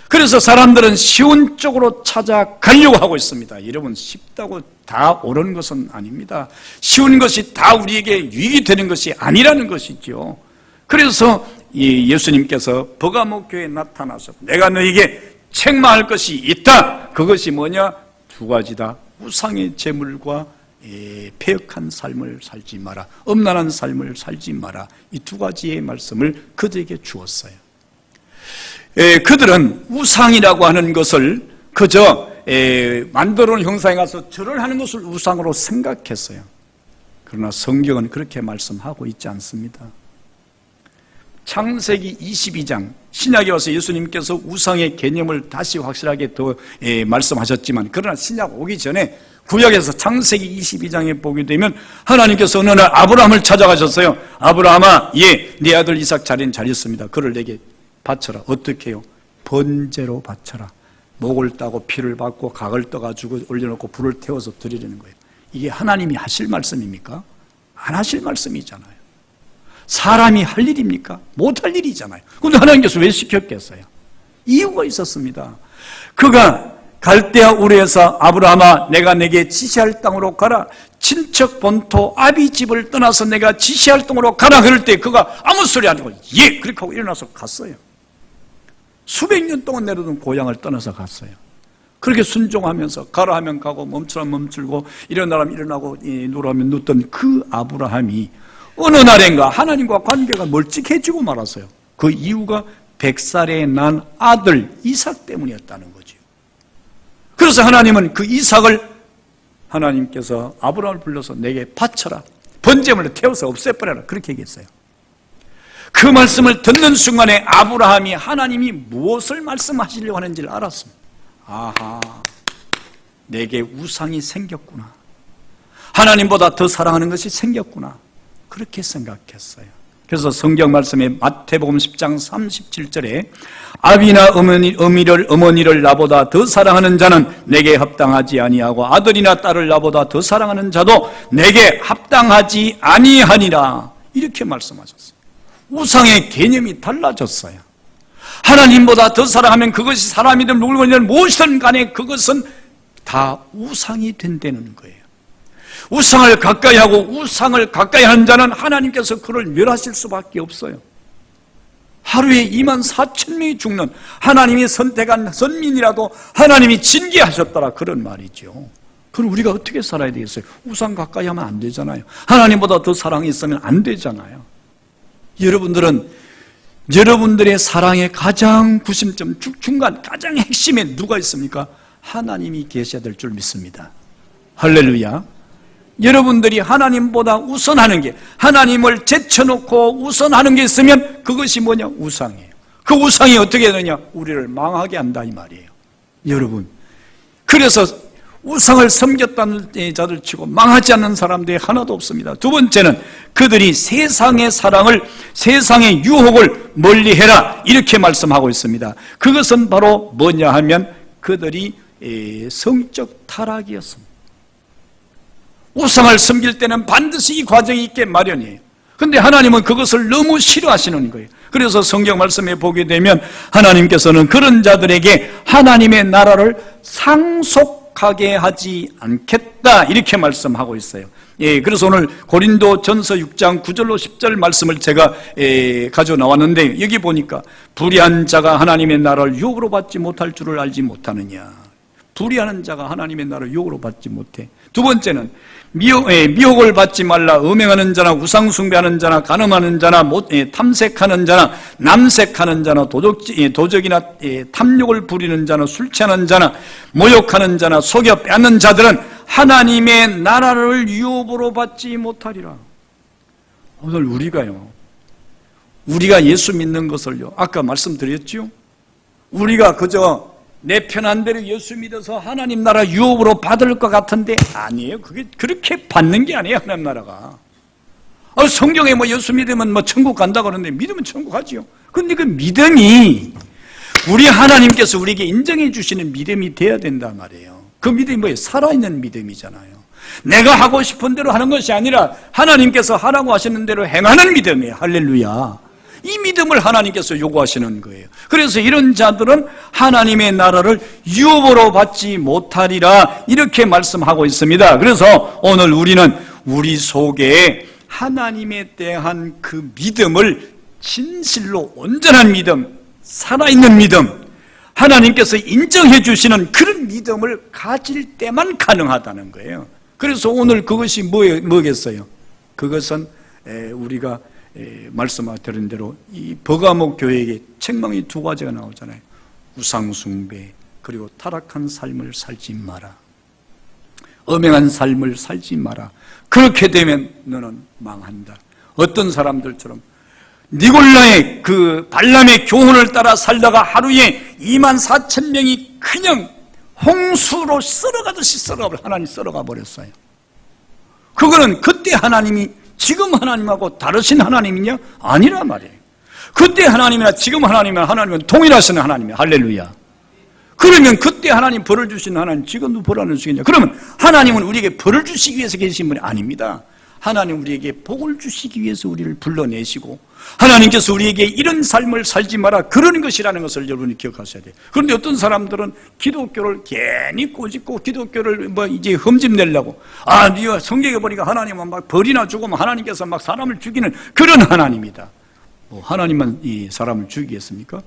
그래서 사람들은 쉬운 쪽으로 찾아가려고 하고 있습니다. 여러분 쉽다고 다 옳은 것은 아닙니다. 쉬운 것이 다 우리에게 유익이 되는 것이 아니라는 것이죠. 그래서 예수님께서 버가모 교회에 나타나서 내가 너에게 책망할 것이 있다. 그것이 뭐냐? 두 가지다. 우상의 제물과 패역한 삶을 살지 마라. 엄란한 삶을 살지 마라. 이 두 가지의 말씀을 그들에게 주었어요. 그들은 우상이라고 하는 것을 그저 만들어 놓은 형상에 가서 절을 하는 것을 우상으로 생각했어요. 그러나 성경은 그렇게 말씀하고 있지 않습니다. 창세기 22장 신약에 와서 예수님께서 우상의 개념을 다시 확실하게 더 말씀하셨지만 그러나 신약 오기 전에 구약에서 창세기 22장에 보게 되면 하나님께서 어느 날 아브라함을 찾아가셨어요. 아브라함아 네 아들 이삭 자리는 잘했습니다. 그를 내게 바쳐라. 어떻게 해요? 번제로 바쳐라. 목을 따고 피를 받고 각을 떠가지고 올려놓고 불을 태워서 드리려는 거예요. 이게 하나님이 하실 말씀입니까? 안 하실 말씀이잖아요. 사람이 할 일입니까? 못할 일이잖아요. 그런데 하나님께서 왜 시켰겠어요? 이유가 있었습니다. 그가 갈대아 우르에서 아브라함아 내가 내게 지시할 땅으로 가라. 친척 본토 아비 집을 떠나서 내가 지시할 땅으로 가라. 그럴 때 그가 아무 소리 안 하고 예! 그렇게 하고 일어나서 갔어요. 수백 년 동안 내려둔 고향을 떠나서 갔어요. 그렇게 순종하면서 가라 하면 가고 멈추라면 멈추고 일어나라면 일어나고 누라면 눕던 그 아브라함이 어느 날인가 하나님과 관계가 멀찍해지고 말았어요. 그 이유가 100살에 난 아들 이삭 때문이었다는 거죠. 그래서 하나님은 그 이삭을 하나님께서 아브라함을 불러서 내게 바쳐라. 번제물로 태워서 없애버려라. 그렇게 얘기했어요. 그 말씀을 듣는 순간에 아브라함이 하나님이 무엇을 말씀하시려고 하는지를 알았습니다. 아하, 내게 우상이 생겼구나. 하나님보다 더 사랑하는 것이 생겼구나. 그렇게 생각했어요. 그래서 성경 말씀에 마태복음 10장 37절에 아비나 어머니를 나보다 더 사랑하는 자는 내게 합당하지 아니하고 아들이나 딸을 나보다 더 사랑하는 자도 내게 합당하지 아니하니라. 이렇게 말씀하셨어요. 우상의 개념이 달라졌어요. 하나님보다 더 사랑하면 그것이 사람이든 물건이든 무엇이든 간에 그것은 다 우상이 된다는 거예요. 우상을 가까이 하고 우상을 가까이 하는 자는 하나님께서 그를 멸하실 수밖에 없어요. 하루에 24,000명이 죽는 하나님이 선택한 선민이라도 하나님이 징계하셨더라 그런 말이죠. 그럼 우리가 어떻게 살아야 되겠어요? 우상 가까이 하면 안 되잖아요. 하나님보다 더 사랑이 있으면 안 되잖아요. 여러분들은 여러분들의 사랑의 가장 구심점, 중간, 가장 핵심에 누가 있습니까? 하나님이 계셔야 될 줄 믿습니다. 할렐루야. 여러분들이 하나님보다 우선하는 게, 하나님을 제쳐놓고 우선하는 게 있으면 그것이 뭐냐? 우상이에요. 그 우상이 어떻게 되느냐? 우리를 망하게 한다 이 말이에요. 여러분, 그래서 우상을 섬겼다는 자들 치고 망하지 않는 사람들이 하나도 없습니다. 두 번째는 그들이 세상의 사랑을, 세상의 유혹을 멀리해라 이렇게 말씀하고 있습니다. 그것은 바로 뭐냐 하면 그들이 성적 타락이었습니다. 우상을 섬길 때는 반드시 이 과정이 있게 마련이에요. 그런데 하나님은 그것을 너무 싫어하시는 거예요. 그래서 성경 말씀에 보게 되면 하나님께서는 그런 자들에게 하나님의 나라를 상속하게 하지 않겠다 이렇게 말씀하고 있어요. 그래서 오늘 고린도 전서 6장 9절로 10절 말씀을 제가 가져 나왔는데, 여기 보니까 불의한 자가 하나님의 나라를 유혹으로 받지 못할 줄을 알지 못하느냐. 불의하는 자가 하나님의 나라를 유혹으로 받지 못해. 두 번째는 미혹을 받지 말라. 음행하는 자나 우상 숭배하는 자나 간음하는 자나 탐색하는 자나 남색하는 자나 도적이나 탐욕을 부리는 자나 술 취하는 자나 모욕하는 자나 속여 빼앗는 자들은 하나님의 나라를 유혹으로 받지 못하리라. 오늘 우리가 예수 믿는 것을요, 아까 말씀드렸죠? 우리가 그저 내 편한 대로 예수 믿어서 하나님 나라 유혹으로 받을 것 같은데 아니에요. 그게 그렇게 받는 게 아니에요. 하나님 나라가. 성경에 예수 믿으면 천국 간다 그러는데 믿으면 천국 가지요. 그런데 그 믿음이 우리 하나님께서 우리에게 인정해 주시는 믿음이 돼야 된단 말이에요. 그 믿음이 뭐예요? 살아있는 믿음이잖아요. 내가 하고 싶은 대로 하는 것이 아니라 하나님께서 하라고 하시는 대로 행하는 믿음이에요. 할렐루야. 이 믿음을 하나님께서 요구하시는 거예요. 그래서 이런 자들은 하나님의 나라를 유혹으로 받지 못하리라 이렇게 말씀하고 있습니다. 그래서 오늘 우리는 우리 속에 하나님에 대한 그 믿음을 진실로 온전한 믿음, 살아있는 믿음, 하나님께서 인정해 주시는 그런 믿음을 가질 때만 가능하다는 거예요. 그래서 오늘 그것이 뭐겠어요? 그것은 우리가 말씀드린 대로 이 버가목 교회에게 책망이 두 가지가 나오잖아요. 우상숭배, 그리고 타락한 삶을 살지 마라. 음행한 삶을 살지 마라. 그렇게 되면 너는 망한다. 어떤 사람들처럼 니골라의 그 발람의 교훈을 따라 살다가 하루에 24,000명이 그냥 홍수로 썰어가듯이 하나님 썰어가 버렸어요. 그거는 그때 하나님이 지금 하나님하고 다르신 하나님이냐? 아니란 말이에요. 그때 하나님이나 지금 하나님은 동일하신 하나님이에요. 할렐루야. 그러면 그때 하나님 벌을 주신 하나님 지금도 벌 안 주시겠냐? 그러면 하나님은 우리에게 벌을 주시기 위해서 계신 분이 아닙니다. 하나님 우리에게 복을 주시기 위해서 우리를 불러내시고 하나님께서 우리에게 이런 삶을 살지 마라 그러는 것이라는 것을 여러분이 기억하셔야 돼요. 그런데 어떤 사람들은 기독교를 괜히 꼬집고 기독교를 이제 흠집내려고 네가 성경에 보니까 하나님은 막 벌이나 주고 하나님께서 막 사람을 죽이는 그런 하나님이다. 하나님만 이 사람을 죽이겠습니까?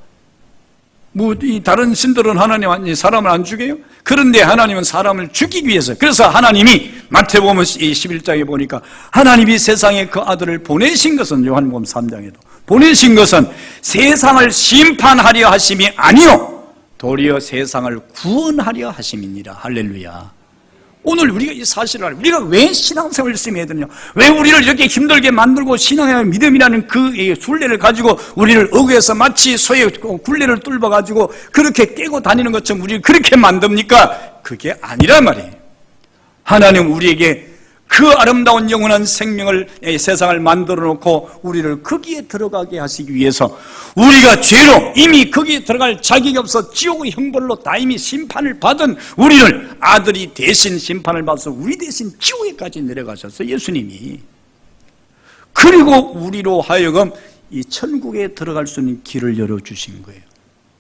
이 다른 신들은 하나님 사람을 안 죽여요? 그런데 하나님은 사람을 죽이기 위해서, 그래서 하나님이 마태복음 11장에 보니까 하나님이 세상에 그 아들을 보내신 것은, 요한복음 3장에도 보내신 것은 세상을 심판하려 하심이 아니요 도리어 세상을 구원하려 하심이니라. 할렐루야. 오늘 우리가 이 사실을 알고, 우리가 왜 신앙생활을 열심히 해야 되느냐, 왜 우리를 이렇게 힘들게 만들고 신앙의 믿음이라는 그 순례를 가지고 우리를 어구해서 마치 소의 굴레를 뚫어가지고 그렇게 깨고 다니는 것처럼 우리를 그렇게 만듭니까? 그게 아니란 말이에요. 하나님 우리에게 그 아름다운 영원한 생명을, 세상을 만들어 놓고 우리를 거기에 들어가게 하시기 위해서 우리가 죄로 이미 거기에 들어갈 자격이 없어 지옥의 형벌로 다 이미 심판을 받은 우리를 아들이 대신 심판을 받아서 우리 대신 지옥에까지 내려가셨어요. 예수님이. 그리고 우리로 하여금 이 천국에 들어갈 수 있는 길을 열어주신 거예요.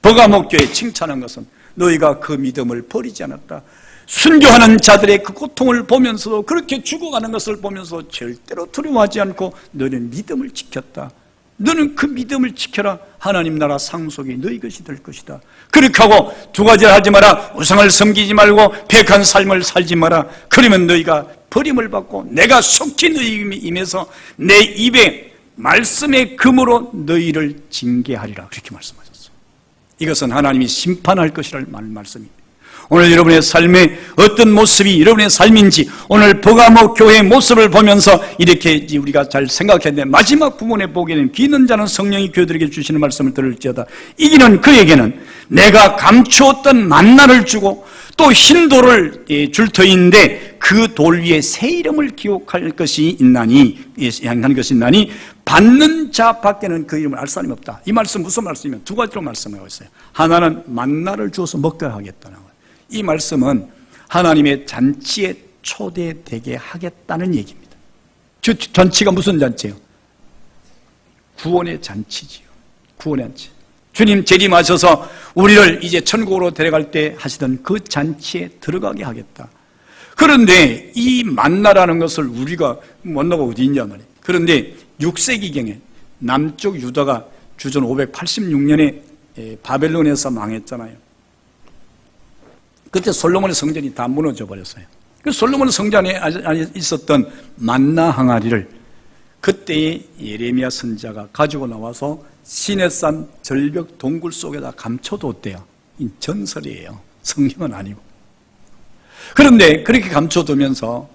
버가목 교회 칭찬한 것은 너희가 그 믿음을 버리지 않았다. 순교하는 자들의 그 고통을 보면서도, 그렇게 죽어가는 것을 보면서 절대로 두려워하지 않고 너희는 믿음을 지켰다. 너는 그 믿음을 지켜라. 하나님 나라 상속이 너희 것이 될 것이다. 그렇게 하고 두 가지를 하지 마라. 우상을 섬기지 말고 패역한 삶을 살지 마라. 그러면 너희가 버림을 받고 내가 속히 너희 임해서 내 입에 말씀의 금으로 너희를 징계하리라. 그렇게 말씀하셨어요. 이것은 하나님이 심판할 것이라는 말씀입니다. 오늘 여러분의 삶의 어떤 모습이 여러분의 삶인지 오늘 버가모 교회의 모습을 보면서 이렇게 우리가 잘 생각해야 되는데, 마지막 부분에 보게 되면 귀 있는 자는 성령이 교회들에게 주시는 말씀을 들을지어다. 이기는 그에게는 내가 감추었던 만나를 주고 또 흰 돌을 줄 터인데 그 돌 위에 새 이름을 기록할 것이 있나니 받는 자 밖에는 그 이름을 알 사람이 없다. 이 말씀 무슨 말씀이면 두 가지로 말씀하고 있어요. 하나는 만나를 주어서 먹게 하겠다는 거예요. 이 말씀은 하나님의 잔치에 초대되게 하겠다는 얘기입니다. 저 잔치가 무슨 잔치예요? 구원의 잔치지요. 구원의 잔치. 주님 재림하셔서 우리를 이제 천국으로 데려갈 때 하시던 그 잔치에 들어가게 하겠다. 그런데 이 만나라는 것을 우리가 만나가 어디 있냐 말이에요. 그런데 6세기경에 남쪽 유다가 주전 586년에 바벨론에서 망했잖아요. 그때 솔로몬의 성전이 다 무너져 버렸어요. 그 솔로몬 성전에 있었던 만나 항아리를 그때의 예레미야 선지자가 가지고 나와서 시내산 절벽 동굴 속에다 감춰뒀대요. 이 전설이에요. 성경은 아니고. 그런데 그렇게 감춰두면서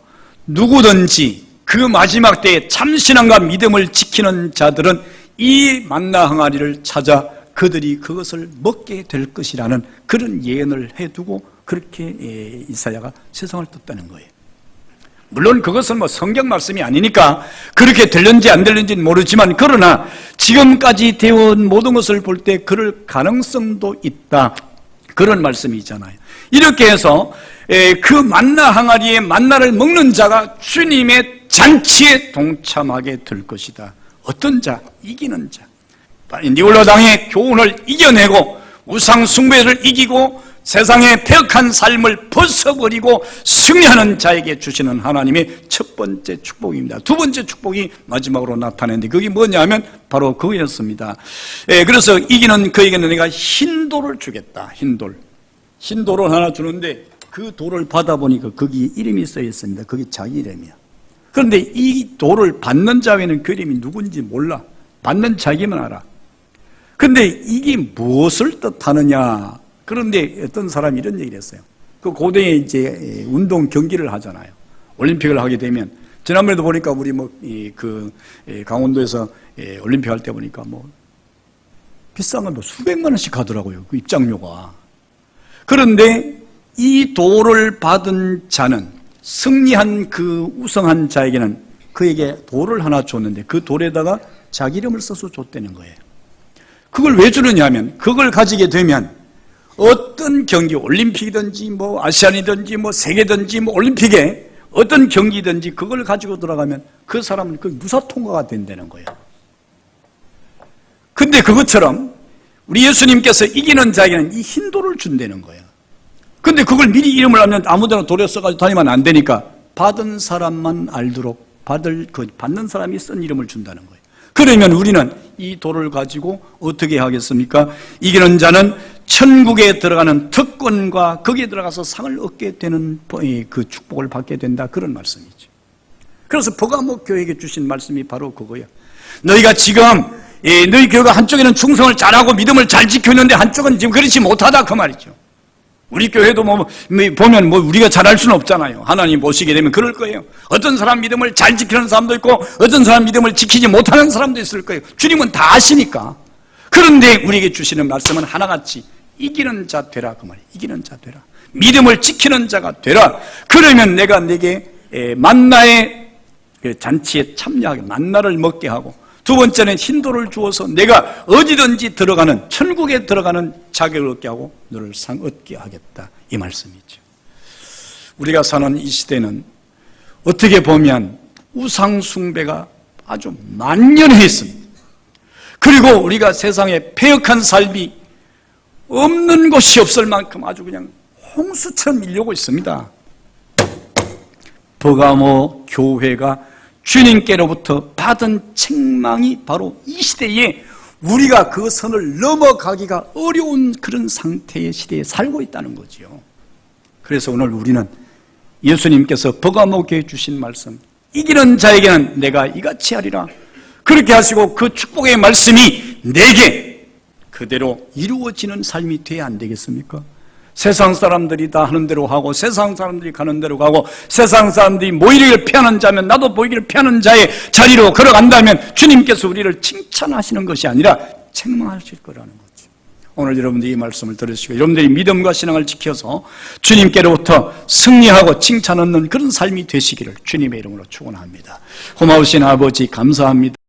누구든지 그 마지막 때에 참신함과 믿음을 지키는 자들은 이 만나 항아리를 찾아 그들이 그것을 먹게 될 것이라는 그런 예언을 해두고 그렇게 이사야가 세상을 떴다는 거예요. 물론 그것은 성경 말씀이 아니니까 그렇게 될는지 안 될는지는 모르지만, 그러나 지금까지 되어온 모든 것을 볼 때 그럴 가능성도 있다. 그런 말씀이잖아요. 이렇게 해서 그 만나 항아리에 만나를 먹는 자가 주님의 잔치에 동참하게 될 것이다. 어떤 자? 이기는 자. 니올라당의 교훈을 이겨내고 우상 숭배를 이기고 세상의 패역한 삶을 벗어버리고 승리하는 자에게 주시는 하나님의 첫 번째 축복입니다. 두 번째 축복이 마지막으로 나타내는데 그게 뭐냐면 바로 그거였습니다. 그래서 이기는 그에게는 내가 흰 돌을 주겠다. 흰 돌. 흰 돌을 하나 주는데 그 돌을 받아보니까 거기 이름이 써 있습니다. 그게 자기 이름이야. 그런데 이 돌을 받는 자에는 그 이름이 누군지 몰라. 받는 자기만 알아. 그런데 이게 무엇을 뜻하느냐? 그런데 어떤 사람이 이런 얘기를 했어요. 그 고대에 이제 운동 경기를 하잖아요. 올림픽을 하게 되면, 지난번에도 보니까 우리 강원도에서 올림픽 할 때 보니까 비싼 건 수백만 원씩 하더라고요. 그 입장료가. 그런데 이 돌을 받은 자는, 승리한 그 우승한 자에게는 그에게 돌을 하나 줬는데 그 돌에다가 자기 이름을 써서 줬다는 거예요. 그걸 왜 주느냐 하면, 그걸 가지게 되면 어떤 경기, 올림픽이든지 아시안이든지 세계든지 올림픽에 어떤 경기든지 그걸 가지고 들어가면 그 사람은 그 무사 통과가 된다는 거예요. 근데 그것처럼 우리 예수님께서 이기는 자에게는 이 흰 돌을 준다는 거예요. 근데 그걸 미리 이름을 알면 아무데나 돌에 써가지고 다니면 안 되니까 받은 사람만 알도록 받는 사람이 쓴 이름을 준다는 거예요. 그러면 우리는 이 돌을 가지고 어떻게 하겠습니까? 이기는 자는 천국에 들어가는 특권과 거기에 들어가서 상을 얻게 되는 그 축복을 받게 된다. 그런 말씀이죠. 그래서 버가모 교회에게 주신 말씀이 바로 그거예요. 너희가 지금 너희 교회가 한쪽에는 충성을 잘하고 믿음을 잘 지켰는데 한쪽은 지금 그렇지 못하다 그 말이죠. 우리 교회도 보면 우리가 잘할 수는 없잖아요. 하나님 보시게 되면 그럴 거예요. 어떤 사람 믿음을 잘 지키는 사람도 있고 어떤 사람 믿음을 지키지 못하는 사람도 있을 거예요. 주님은 다 아시니까. 그런데 우리에게 주시는 말씀은 하나같이 이기는 자 되라 그 말이에요. 이기는 자 되라. 믿음을 지키는 자가 되라. 그러면 내가 네게 만나의 잔치에 참여하게, 만나를 먹게 하고, 두 번째는 흰돌을 주어서 내가 어디든지 들어가는, 천국에 들어가는 자격을 얻게 하고 너를 상 얻게 하겠다. 이 말씀이죠. 우리가 사는 이 시대는 어떻게 보면 우상 숭배가 아주 만연해 있습니다. 그리고 우리가 세상에 패역한 삶이 없는 곳이 없을 만큼 아주 그냥 홍수처럼 밀려오고 있습니다. 버가모 교회가 주님께로부터 받은 책망이 바로 이 시대에 우리가 그 선을 넘어가기가 어려운 그런 상태의 시대에 살고 있다는 거죠. 그래서 오늘 우리는 예수님께서 버가모교에 주신 말씀, 이기는 자에게는 내가 이같이 하리라, 그렇게 하시고 그 축복의 말씀이 내게 그대로 이루어지는 삶이 돼야 안 되겠습니까? 세상 사람들이 다 하는 대로 하고 세상 사람들이 가는 대로 가고 세상 사람들이 모이기를 피하는 자면 나도 모이기를 피하는 자의 자리로 걸어간다면 주님께서 우리를 칭찬하시는 것이 아니라 책망하실 거라는 거죠. 오늘 여러분들이 이 말씀을 들으시고 여러분들이 믿음과 신앙을 지켜서 주님께로부터 승리하고 칭찬 얻는 그런 삶이 되시기를 주님의 이름으로 축원합니다. 고마우신 아버지 감사합니다.